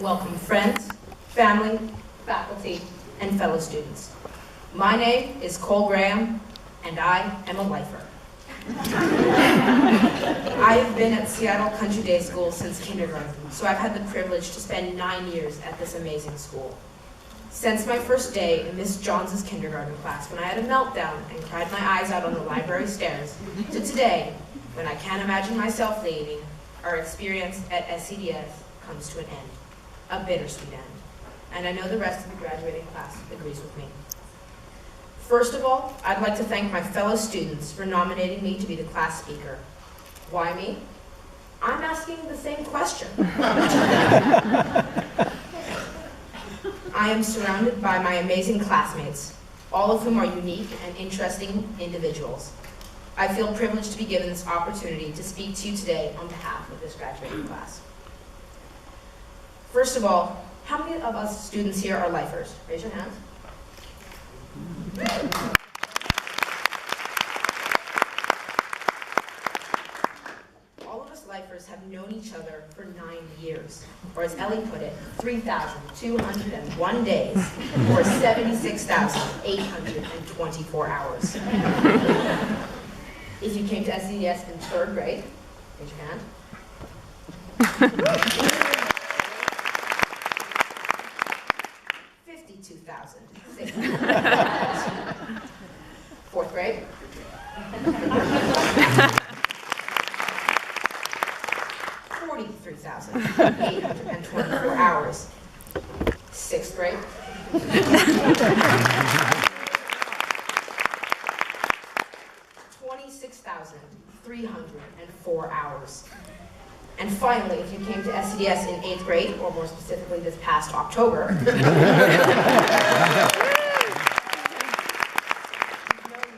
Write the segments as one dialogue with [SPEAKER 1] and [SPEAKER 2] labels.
[SPEAKER 1] Welcome friends, family, faculty, and fellow students. My name is Cole Graham, and I am a lifer. I have been at Seattle Country Day School since kindergarten, so I've had the privilege to spend 9 years at this amazing school. Since my first day in Miss Johns' kindergarten class, when I had a meltdown and cried my eyes out on the library stairs, to today, when I can't imagine myself leaving, our experience at SCDS comes to an end. A bittersweet end. And I know the rest of the graduating class agrees with me. First of all, I'd like to thank my fellow students for nominating me to be the class speaker. Why me? I'm asking the same question. I am surrounded by my amazing classmates, all of whom are unique and interesting individuals. I feel privileged to be given this opportunity to speak to you today on behalf of this graduating class. First of all, how many of us students here are lifers? Raise your hands. All of us lifers have known each other for 9 years, or as Ellie put it, 3,201 days, or 76,824 hours. If you came to SCDS in 3rd grade, raise your hand. 52,600. 4th grade. 43,824 hours. 6th grade. 26,304 hours. And finally, if you came to SCDS in 8th grade, or more specifically this past October, we've known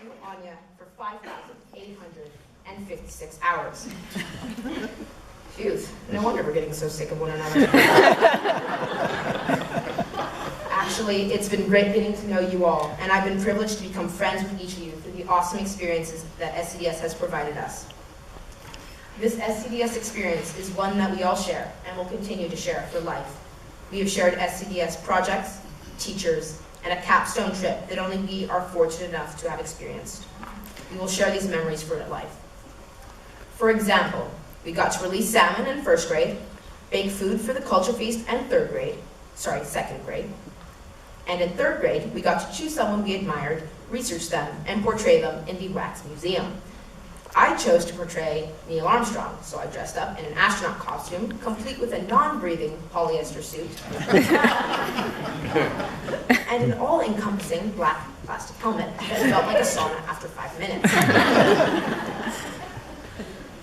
[SPEAKER 1] you, Anya, for 5,856 hours. Phew, no wonder we're getting so sick of one another. Actually, it's been great getting to know you all, and I've been privileged to become friends with each of you through the awesome experiences that SCDS has provided us. This SCDS experience is one that we all share and will continue to share for life. We have shared SCDS projects, teachers, and a capstone trip that only we are fortunate enough to have experienced. We will share these memories for life. For example, we got to release salmon in 1st grade, bake food for the culture feast in 2nd grade. And in 3rd grade, we got to choose someone we admired, research them, and portray them in the Wax Museum. I chose to portray Neil Armstrong, so I dressed up in an astronaut costume, complete with a non-breathing polyester suit, and an all-encompassing black plastic helmet that felt like a sauna after 5 minutes.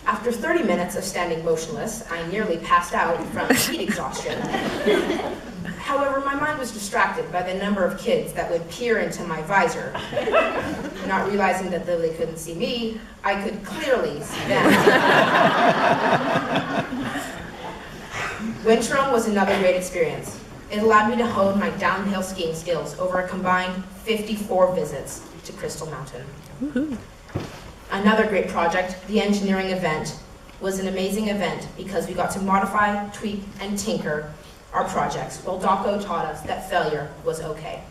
[SPEAKER 1] After 30 minutes of standing motionless, I nearly passed out from heat exhaustion. However, my mind was distracted by the number of kids that would peer into my visor. Not realizing that though they couldn't see me, I could clearly see them. Windsurfing was another great experience. It allowed me to hone my downhill skiing skills over a combined 54 visits to Crystal Mountain. Woohoo. Another great project, the engineering event, was an amazing event because we got to modify, tweak, and tinker our projects, while Daco taught us that failure was okay.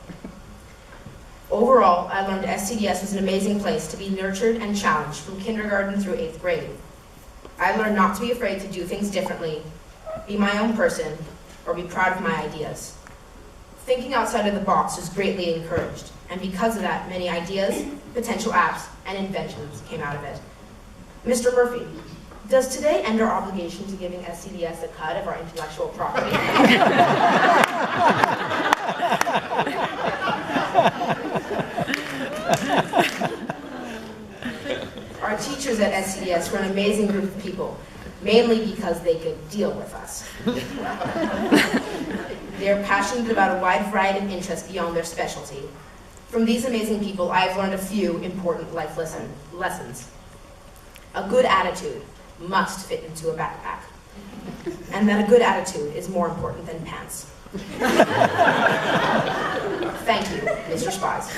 [SPEAKER 1] Overall, I learned SCDS was an amazing place to be nurtured and challenged from kindergarten through 8th grade. I learned not to be afraid to do things differently, be my own person, or be proud of my ideas. Thinking outside of the box was greatly encouraged, and because of that, many ideas, potential apps, and inventions came out of it. Mr. Murphy, does today end our obligation to giving SCDS a cut of our intellectual property? Our teachers at SCDS were an amazing group of people, mainly because they could deal with us. They are passionate about a wide variety of interests beyond their specialty. From these amazing people, I have learned a few important life lessons. A good attitude must fit into a backpack, and that a good attitude is more important than pants. Thank you, Mr. Spies.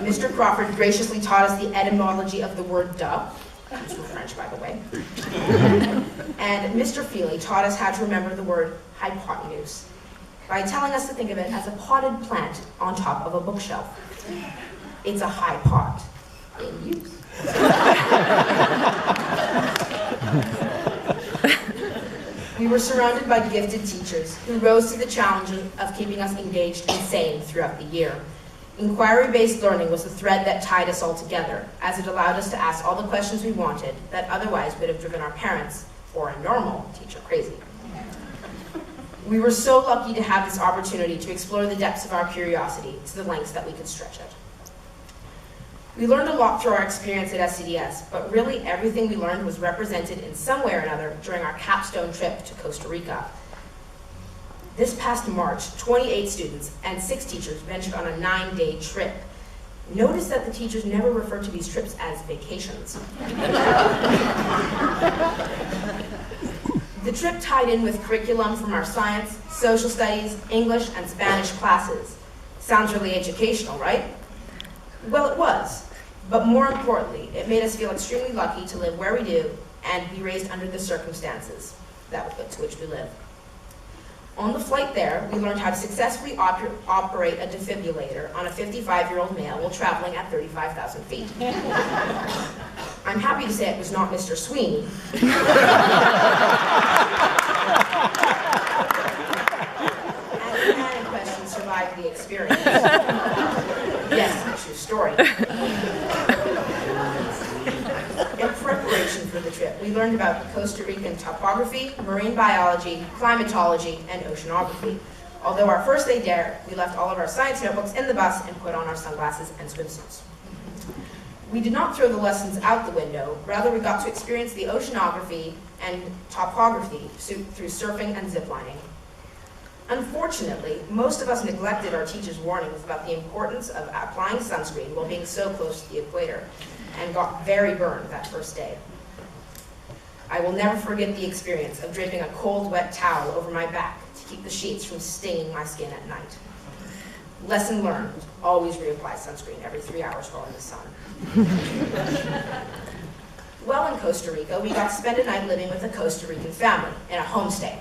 [SPEAKER 1] Mr. Crawford graciously taught us the etymology of the word duh, which were French, by the way. And Mr. Feely taught us how to remember the word hypotenuse by telling us to think of it as a potted plant on top of a bookshelf. It's a high pot in use. We were surrounded by gifted teachers who rose to the challenge of keeping us engaged and sane throughout the year. Inquiry-based learning was the thread that tied us all together, as it allowed us to ask all the questions we wanted that otherwise would have driven our parents, or a normal teacher, crazy. We were so lucky to have this opportunity to explore the depths of our curiosity to the lengths that we could stretch it. We learned a lot through our experience at SCDS, but really everything we learned was represented in some way or another during our capstone trip to Costa Rica. This past March, 28 students and 6 teachers ventured on a 9-day trip. Notice that the teachers never referred to these trips as vacations. The trip tied in with curriculum from our science, social studies, English, and Spanish classes. Sounds really educational, right? Well, it was, but more importantly, it made us feel extremely lucky to live where we do and be raised under the circumstances to which we live. On the flight there, we learned how to successfully operate a defibrillator on a 55-year-old male while traveling at 35,000 feet. I'm happy to say it was not Mr. Sweeney. And the man in question survived the experience. Yes, true story. In preparation for the trip, we learned about Costa Rican topography, marine biology, climatology, and oceanography. Although our first day there, we left all of our science notebooks in the bus and put on our sunglasses and swimsuits. We did not throw the lessons out the window, rather we got to experience the oceanography and topography through surfing and ziplining. Unfortunately, most of us neglected our teachers' warnings about the importance of applying sunscreen while being so close to the equator, and got very burned that first day. I will never forget the experience of draping a cold, wet towel over my back to keep the sheets from stinging my skin at night. Lesson learned, always reapply sunscreen every 3 hours while in the sun. Well, in Costa Rica, we got to spend a night living with a Costa Rican family in a homestay.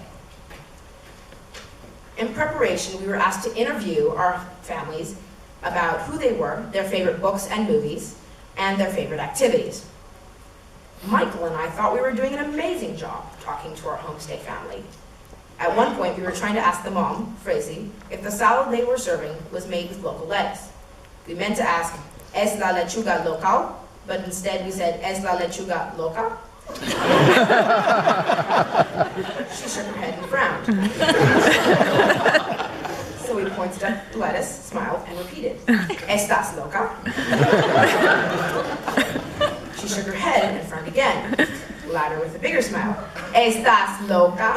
[SPEAKER 1] In preparation, we were asked to interview our families about who they were, their favorite books and movies, and their favorite activities. Michael and I thought we were doing an amazing job talking to our homestay family. At one point, we were trying to ask the mom, Frazee, if the salad they were serving was made with local lettuce. We meant to ask, ¿Es la lechuga local? But instead we said, ¿Es la lechuga loca? She shook her head and frowned. So we pointed at the lettuce, smiled, and repeated, ¿Estás loca? She shook her head and frowned again, louder with a bigger smile. ¿Estás loca?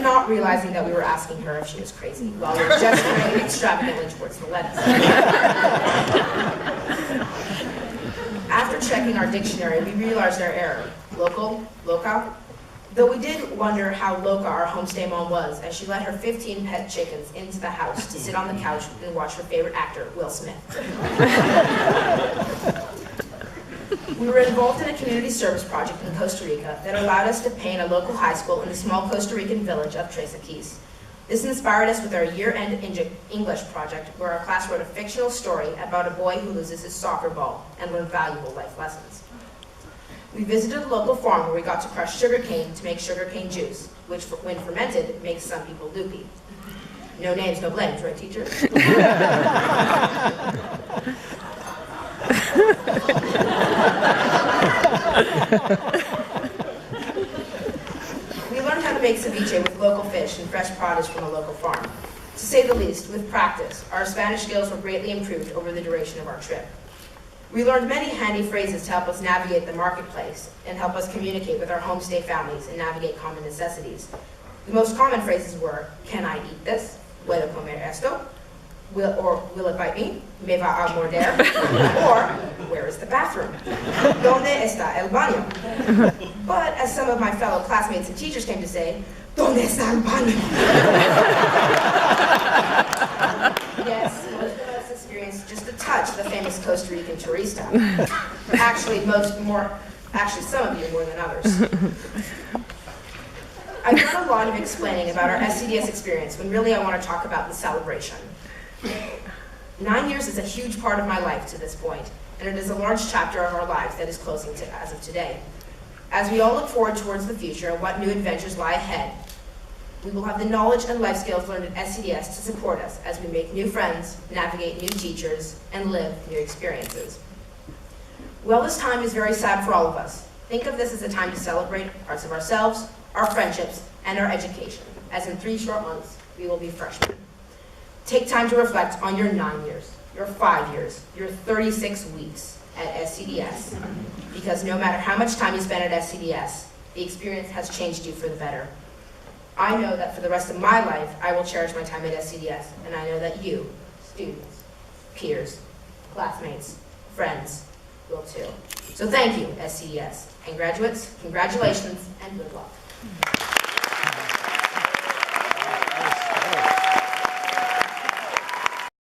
[SPEAKER 1] Not realizing that we were asking her if she was crazy, while we were gesturing extravagantly towards the lettuce. After checking our dictionary, we realized our error. Local, loca. Though we did wonder how loca our homestay mom was, as she let her 15 pet chickens into the house to sit on the couch and watch her favorite actor, Will Smith. We were involved in a community service project in Costa Rica that allowed us to paint a local high school in the small Costa Rican village of Tres Aquiles. This inspired us with our year-end English project, where our class wrote a fictional story about a boy who loses his soccer ball and learned valuable life lessons. We visited a local farm where we got to crush sugarcane to make sugarcane juice, which, when fermented, makes some people loopy. No names, no blames, right, teacher? We learned how to make ceviche with local fish and fresh produce from a local farm. To say the least, with practice, our Spanish skills were greatly improved over the duration of our trip. We learned many handy phrases to help us navigate the marketplace and help us communicate with our homestay families and navigate common necessities. The most common phrases were, can I eat this? ¿Puedo comer esto? Will it bite me? ¿Me va a morder? Or, where is the bathroom? ¿Dónde está el baño? But as some of my fellow classmates and teachers came to say, ¿Dónde está el baño? Yes, SCDS experienced just a touch of the famous Costa Rican turista. Actually, some of you more than others. I've done a lot of explaining about our SCDS experience when really I want to talk about the celebration. 9 years is a huge part of my life to this point, and it is a large chapter of our lives that is closing as of today. As we all look forward towards the future and what new adventures lie ahead, we will have the knowledge and life skills learned at SCDS to support us as we make new friends, navigate new teachers, and live new experiences. Well, this time is very sad for all of us. Think of this as a time to celebrate parts of ourselves, our friendships, and our education, as in 3 short months, we will be freshmen. Take time to reflect on your 9 years, your 5 years, your 36 weeks at SCDS, because no matter how much time you spend at SCDS, the experience has changed you for the better. I know that for the rest of my life, I will cherish my time at SCDS, and I know that you, students, peers, classmates, friends, will too. So thank you, SCDS, and graduates, congratulations and good luck.